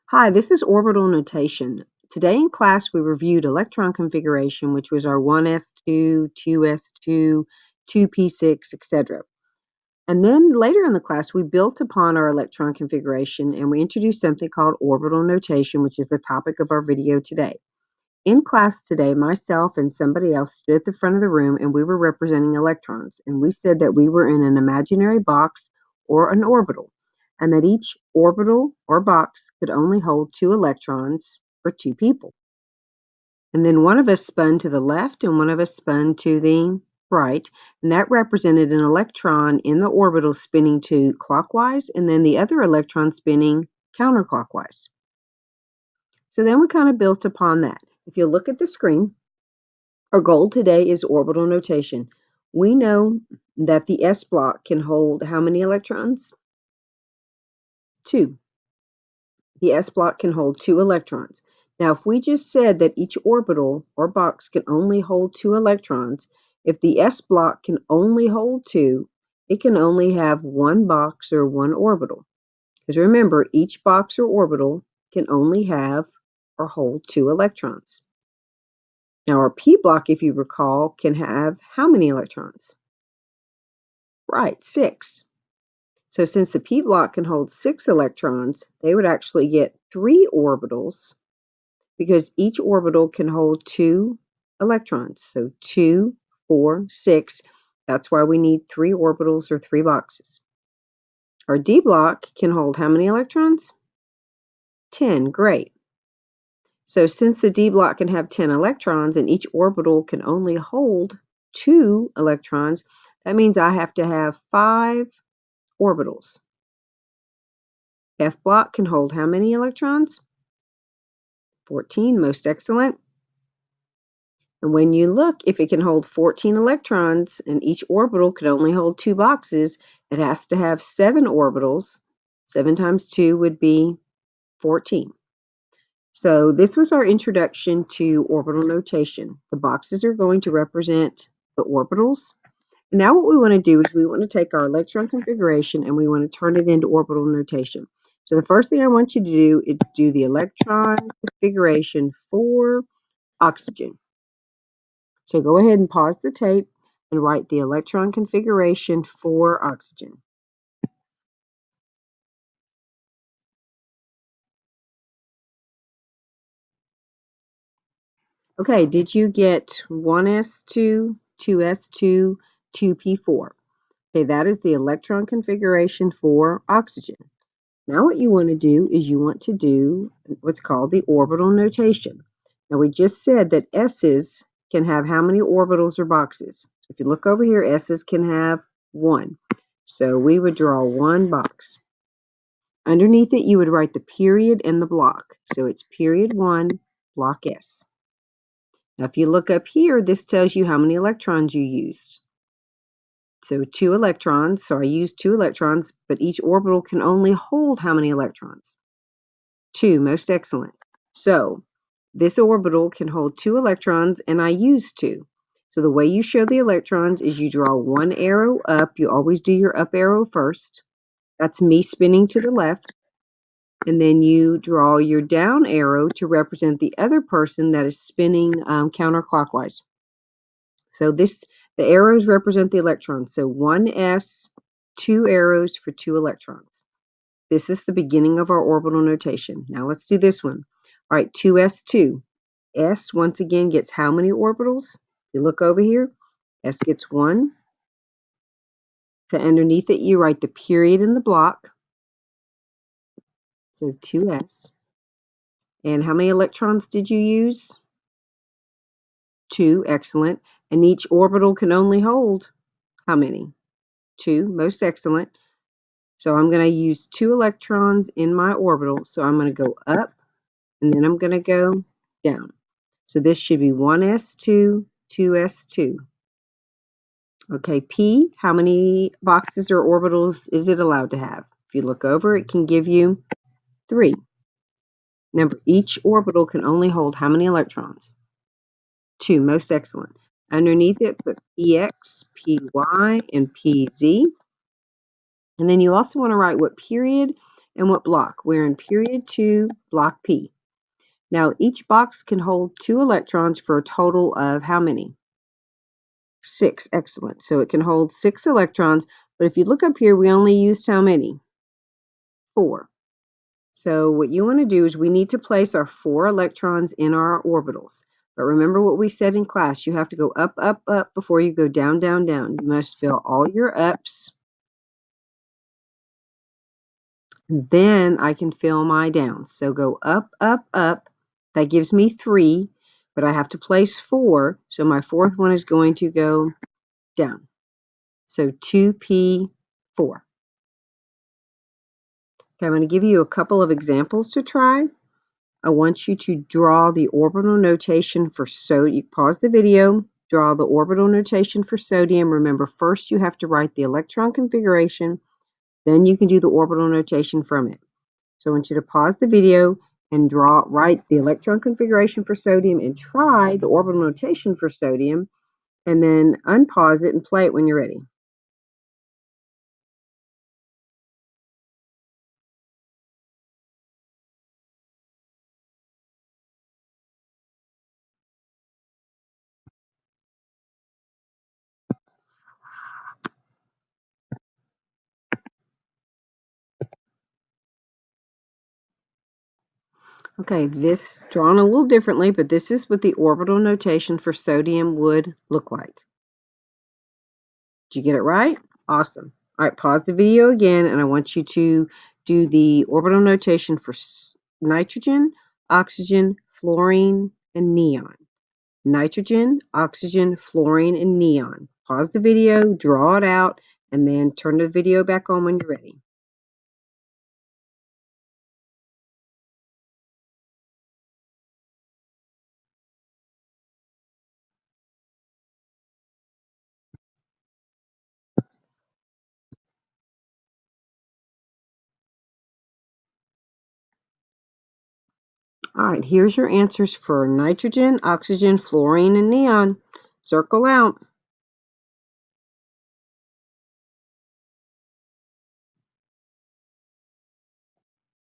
Hi, this is orbital notation. Today in class, we reviewed electron configuration, which was our 1s2, 2s2, 2p6, etc. And then later in the class, we built upon our electron configuration and we introduced something called orbital notation, which is the topic of our video today. In class today, myself and somebody else stood at the front of the room and we were representing electrons. And we said that we were in an imaginary box or an orbital, and that each orbital or box could only hold two electrons for two people. And then one of us spun to the left and one of us spun to the right, and that represented an electron in the orbital spinning to clockwise, and then the other electron spinning counterclockwise. So then we kind of built upon that. If you look at the screen, our goal today is orbital notation. We know that the s block can hold how many electrons? Two. The s block can hold two electrons. Now, if we just said that each orbital or box can only hold two electrons, if the s block can only hold two, it can only have one box or one orbital. Because remember, each box or orbital can only have or hold two electrons. Now, our p block, if you recall, can have how many electrons? Right, 6. So since the p block can hold 6 electrons, they would actually get 3 orbitals because each orbital can hold 2 electrons. So 2, 4, 6. That's why we need 3 orbitals or 3 boxes. Our d block can hold how many electrons? 10. Great. So since the d block can have 10 electrons and each orbital can only hold 2 electrons, that means I have to have 5 orbitals. F block can hold how many electrons? 14, most excellent. And when you look, if it can hold 14 electrons and each orbital can only hold 2 boxes, it has to have 7 orbitals. 7 times 2 would be 14. So this was our introduction to orbital notation. The boxes are going to represent the orbitals. Now what we want to do is we want to take our electron configuration and we want to turn it into orbital notation. So the first thing I want you to do is do the electron configuration for oxygen. So go ahead and pause the tape and write the electron configuration for oxygen. Okay, did you get 1s2, 2s2, 2p4? Okay, that is the electron configuration for oxygen. Now what you want to do is you want to do what's called the orbital notation. Now we just said that s's can have how many orbitals or boxes? If you look over here, s's can have 1. So we would draw 1 box. Underneath it, you would write the period and the block. So it's period 1, block S. Now if you look up here, this tells you how many electrons you used. So 2 electrons, so I used 2 electrons, but each orbital can only hold how many electrons? 2, most excellent. So this orbital can hold 2 electrons, and I used 2. So the way you show the electrons is you draw 1 arrow up. You always do your up arrow first. That's me spinning to the left. And then you draw your down arrow to represent the other person that is spinning counterclockwise. So the arrows represent the electrons. So 1s, 2 arrows for 2 electrons. This is the beginning of our orbital notation. Now let's do this one. All right, 2s2. S once again gets how many orbitals? You look over here, S gets 1. So underneath it, you write the period in the block. So 2s. And how many electrons did you use? 2, excellent. And each orbital can only hold how many? 2, most excellent. So I'm going to use 2 electrons in my orbital. So I'm going to go up and then I'm going to go down. So this should be 1s2, 2s2. Okay, P, how many boxes or orbitals is it allowed to have? If you look over, it can give you 3. Remember, each orbital can only hold how many electrons? 2, most excellent. Underneath it, put px, py, and pz. And then you also want to write what period And what block? We're in period 2, block P. Now, each box can hold 2 electrons for a total of how many? 6. Excellent. So it can hold 6 electrons, but if you look up here, we only used how many? 4. So what you want to do is we need to place our 4 electrons in our orbitals. But remember what we said in class, you have to go up, up, up before you go down, down, down. You must fill all your ups. Then I can fill my downs. So go up, up, up. That gives me 3, but I have to place 4. So my fourth one is going to go down. So 2p4. Okay, I'm going to give you a couple of examples to try. I want you to draw the orbital notation for sodium. You pause the video, draw the orbital notation for sodium. Remember, first you have to write the electron configuration, then you can do the orbital notation from it. So I want you to pause the video and write the electron configuration for sodium and try the orbital notation for sodium, and then unpause it and play it when you're ready. Okay, this drawn a little differently, but this is what the orbital notation for sodium would look like. Did you get it right? Awesome. All right, pause the video again, and I want you to do the orbital notation for nitrogen, oxygen, fluorine, and neon. Nitrogen, oxygen, fluorine, and neon. Pause the video, draw it out, and then turn the video back on when you're ready. All right, here's your answers for nitrogen, oxygen, fluorine, and neon. Circle out.